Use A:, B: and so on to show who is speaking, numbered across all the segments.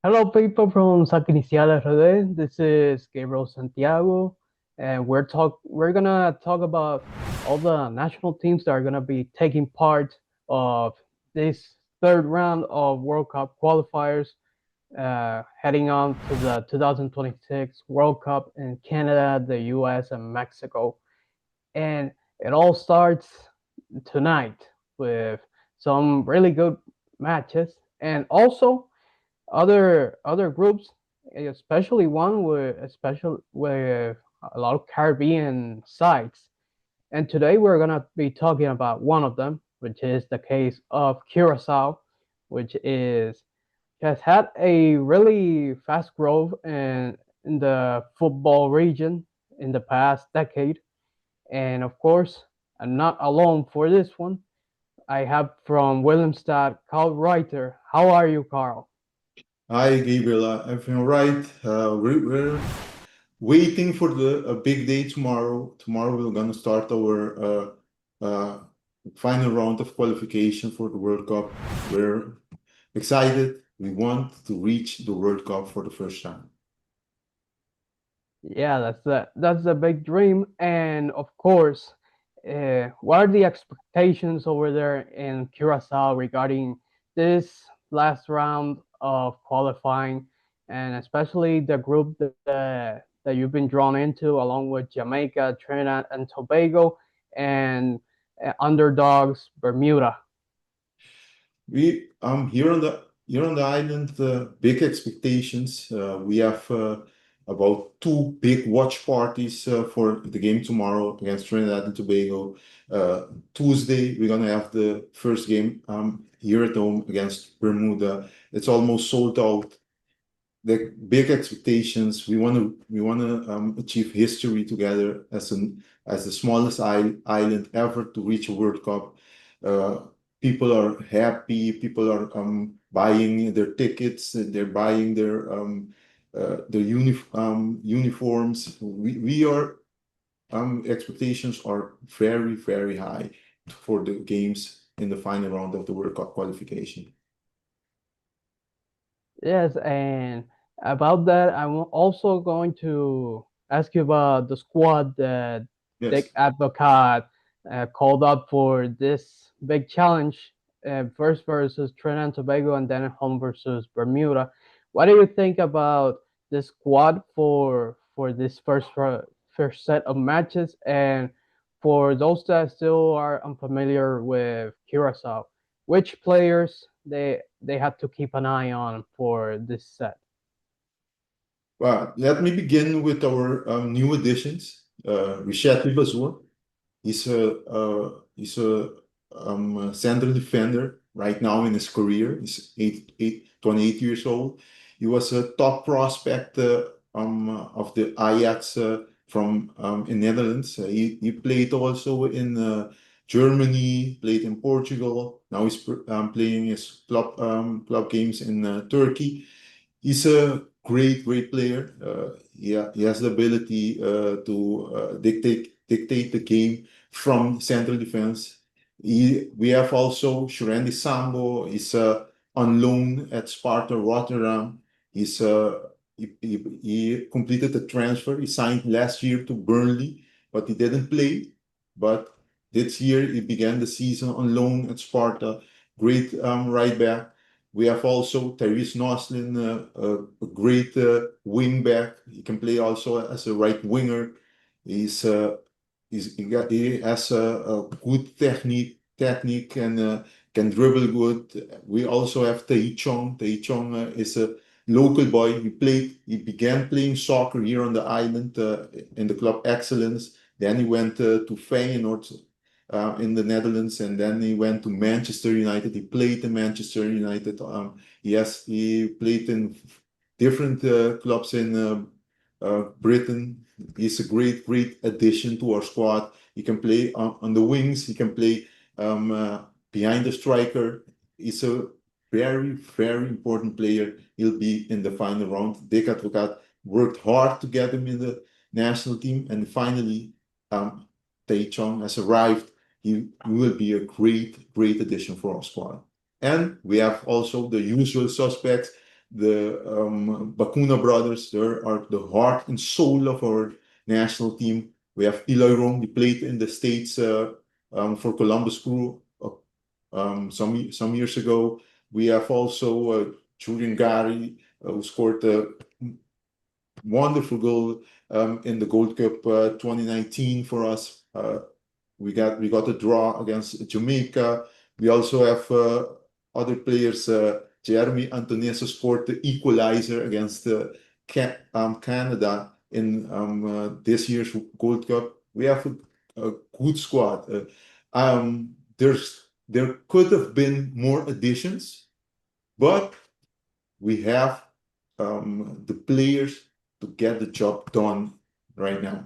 A: Hello, people from Sac Inicial RD. This is Gabriel Santiago, and we're gonna talk about all the national teams that are gonna be taking part of this third round of World Cup qualifiers, heading on to the 2026 World Cup in Canada, the U.S., and Mexico. And it all starts tonight with some really good matches, and also other groups, especially one with a lot of Caribbean sites. And today we're gonna be talking about one of them, which is the case of Curacao, which is has had a really fast growth in the football region in the past decade. And of course, I'm not alone for this one. I have from Williamstad, Carl Reiter. How are you, Carl?
B: Hi, Gabriel. Everything all right? We're waiting for the a big day tomorrow. Tomorrow we're gonna start our final round of qualification for the World Cup. We're excited. We want to reach the World Cup for the first time.
A: Yeah, that's the big dream. And of course, what are the expectations over there in Curacao regarding this last round of qualifying, and especially the group that you've been drawn into, along with Jamaica, Trinidad and Tobago, and underdogs Bermuda?
B: We here on the island, big expectations. We have about two big watch parties for the game tomorrow against Trinidad and Tobago. Tuesday we're gonna have the first game here at home against Bermuda. It's almost sold out. The big expectations. We want to achieve history together as the smallest island ever to reach a World Cup. Uh, People are happy. People are buying their tickets. They're buying their uniforms. We are expectations are very high for the games in the final round of the World Cup qualification.
A: Yes, and about that, I'm also going to ask you about the squad that Dick
B: Yes.
A: Advocat called up for this big challenge, first versus Trinidad and Tobago, and then at home versus Bermuda. What do you think about the squad for this first set of matches, and for those that still are unfamiliar with Curacao? Which players they have to keep an eye on for this set?
B: Well, let me begin with our new additions. Richard Vivazor. He's a central defender right now in his career. He's 28 years old. He was a top prospect of the Ajax from in Netherlands. He played also in Germany, played in Portugal. Now he's playing his club games in Turkey. He's a great player. He has the ability to dictate the game from central defense. We have also Shurendi Sambo. He's on loan at Sparta Rotterdam. He completed the transfer. He signed last year to Burnley, but he didn't play. But this year he began the season on loan at Sparta. Great right back. We have also Tyrese Noslin, a great wing back. He can play also as a right winger. He's, he has a good technique and can dribble good. We also have Tahi Chong. Tahi Chong is a local boy. He began playing soccer here on the island in the club Excellence. Then he went to Feyenoord in the Netherlands, and then he went to Manchester United. He played in Manchester United. He played in different clubs in Britain. He's a great addition to our squad. He can play on the wings. He can play behind the striker. He's a very important player. He'll be in the final round. Dick Advocat worked hard to get him in the national team, and finally, Tae Chong has arrived. He will be a great addition for our squad. And we have also the usual suspects. the Bacuna brothers. They are the heart and soul of our national team. We have Eloy Rome. He played in the States for Columbus Crew some years ago. We have also Julian Gary, who scored a wonderful goal in the Gold Cup 2019 for us. We got a draw against Jamaica. We also have other players. Jeremy Antonesso scored the equalizer against Canada in this year's Gold Cup. We have a good squad. There could have been more additions, but we have the players to get the job done right now.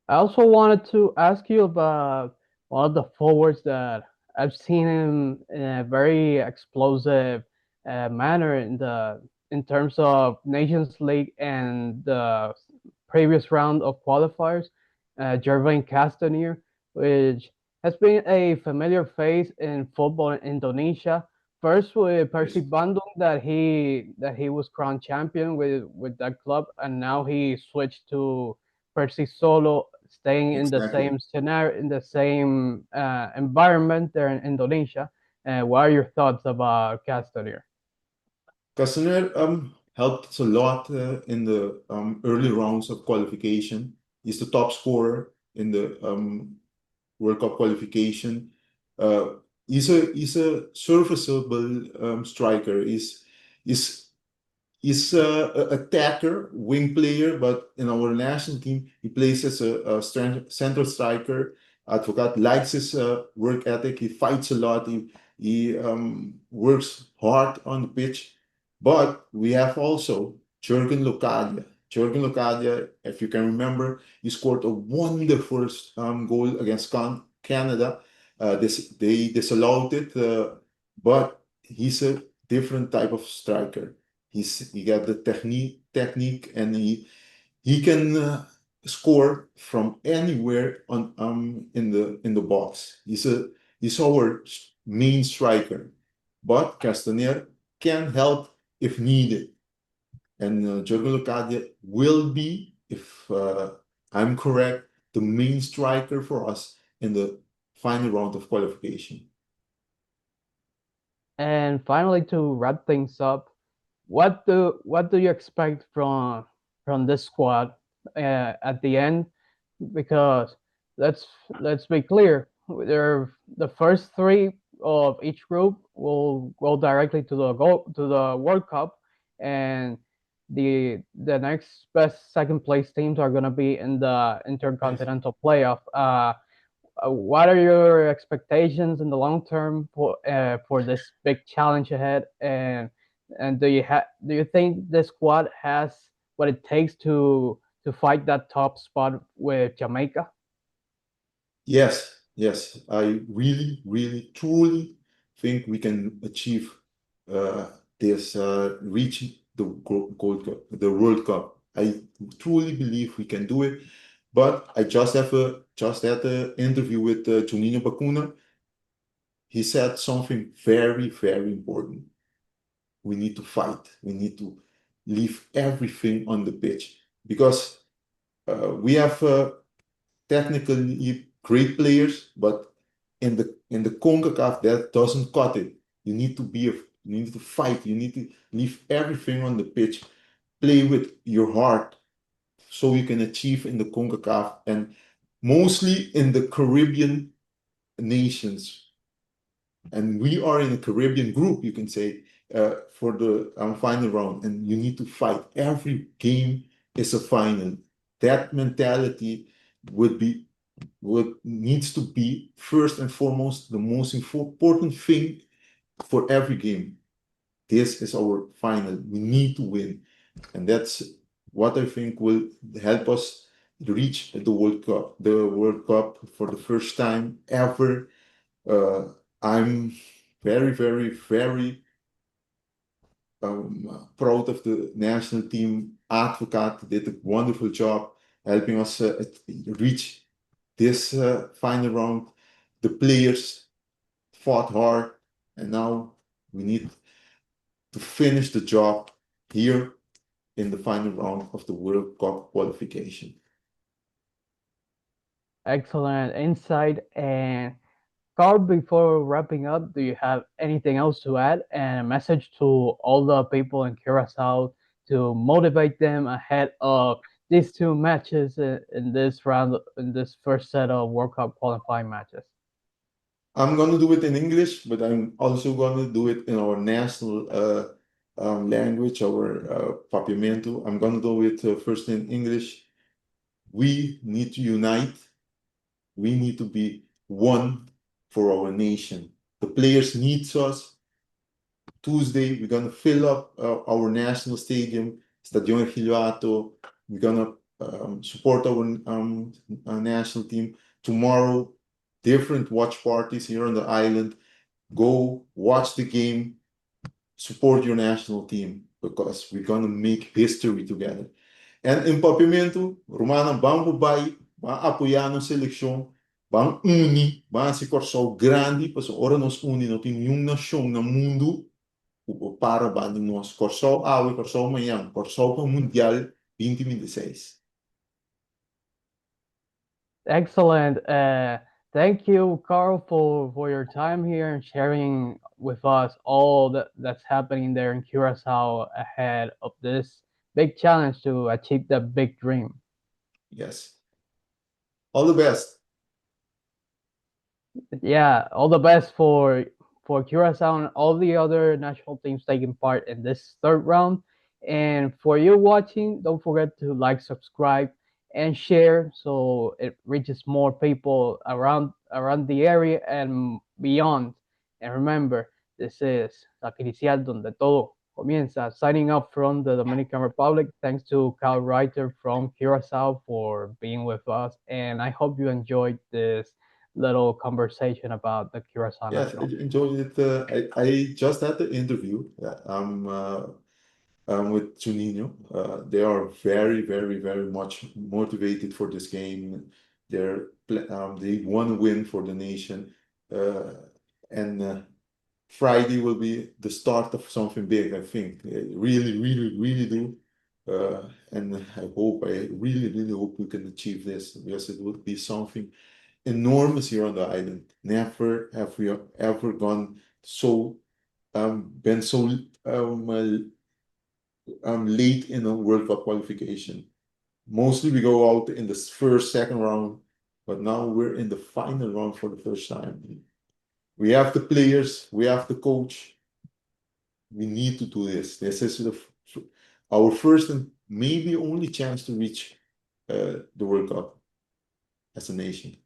A: I also wanted to ask you about one of the forwards that I've seen him in a very explosive manner in terms of Nations League and the previous round of qualifiers, Jervain Castanier, which has been a familiar face in football in Indonesia. First with
B: Yes,
A: Persib Bandung that he was crowned champion with that club, and now he switched to Percy Solo, staying in the
B: exactly.
A: same scenario, in the same environment there in Indonesia. What are your thoughts about Castanier?
B: Castaner helped us a lot in the early rounds of qualification. He's the top scorer in the World Cup qualification. Uh, he's a serviceable striker. He's He's a attacker, wing player, but in our national team, he plays as a central striker. Advocat likes his work ethic. He fights a lot. He works hard on the pitch. But we have also Jurgen Locadia. Jurgen Locadia, if you can remember, he scored a wonderful goal against Canada. They disallowed it, but he's a different type of striker. He got the technique, and he can score from anywhere on in the box. He's our main striker, but Castaner can help if needed, and Jorge Locadia will be, if I'm correct, the main striker for us in the final round of qualification.
A: And finally, to wrap things up, what do you expect from this squad at the end? Because let's be clear, the first three of each group will go directly to the World Cup, and the next best second place teams are gonna be in the
B: Yes.
A: intercontinental playoff. What are your expectations in the long term for this big challenge ahead? And do you think this squad has what it takes to fight that top spot with Jamaica?
B: Yes, yes, I really, really, truly think we can achieve uh, this, reach the Gold Cup, the World Cup. I truly believe we can do it. But I just had an interview with Juninho Bacuna. He said something very, very important. We need to fight. We need to leave everything on the pitch because we have technically great players, but in the Concacaf that doesn't cut it. You need to fight. You need to leave everything on the pitch. Play with your heart so you can achieve in the Concacaf and mostly in the Caribbean nations. And we are in a Caribbean group, you can say, for the final round. And you need to fight. Every game is a final. That mentality would be what needs to be first and foremost the most important thing for every game. This is our final. We need to win, and that's what I think will help us reach the World Cup. The World Cup for the first time ever. I'm very, very, very proud of the national team. Advocat did a wonderful job helping us reach this final round. The players fought hard, and now we need to finish the job here in the final round of the World Cup qualification.
A: Excellent insight. And Carl, before wrapping up, do you have anything else to add and a message to all the people in Curacao to motivate them ahead of these two matches in this round, in this first set of World Cup qualifying matches?
B: I'm going to do it in English, but I'm also going to do it in our national language, our papiamento. I'm going to do it first in English. We need to unite. We need to be one for our nation. The players need us. Tuesday, we're going to fill up our national stadium, Stadion Hilvato. We're going to support our national team. Tomorrow, different watch parties here on the island. Go watch the game, support your national team because we're going to make history together. And in Papiamento, Romana, vamos vai, apoiar a seleção, vamos unir, vamos se Corsol grande, porque ora nós unir, não tem nenhuma nação no mundo para bando nós Corsol, Corsol amanhã, Corsol para o Mundial 2026.
A: Excellent. Thank you, Carl, for your time here and sharing with us all that's happening there in Curacao ahead of this big challenge to achieve the big dream.
B: Yes. All the best.
A: Yeah, all the best for Curacao and all the other national teams taking part in this third round. And for you watching, don't forget to like, subscribe, and share so it reaches more people around the area and beyond. And remember, this is Sacrificial donde todo comienza. Signing up from the Dominican Republic. Thanks to Cal Reiter from Curacao for being with us. And I hope you enjoyed this little conversation about the Curacao
B: Yes, I
A: national.
B: enjoyed it. I just had the interview. With Juninho. They are very, very, very much motivated for this game. They want to win for the nation. And Friday will be the start of something big, I think. Really, really, really do. And I really, really hope we can achieve this because it would be something enormous here on the island. Never have we ever been so late in a World Cup qualification. Mostly we go out in the first, second round, but now we're in the final round for the first time. We have the players, we have the coach. We need to do this. This is our first and maybe only chance to reach the World Cup as a nation.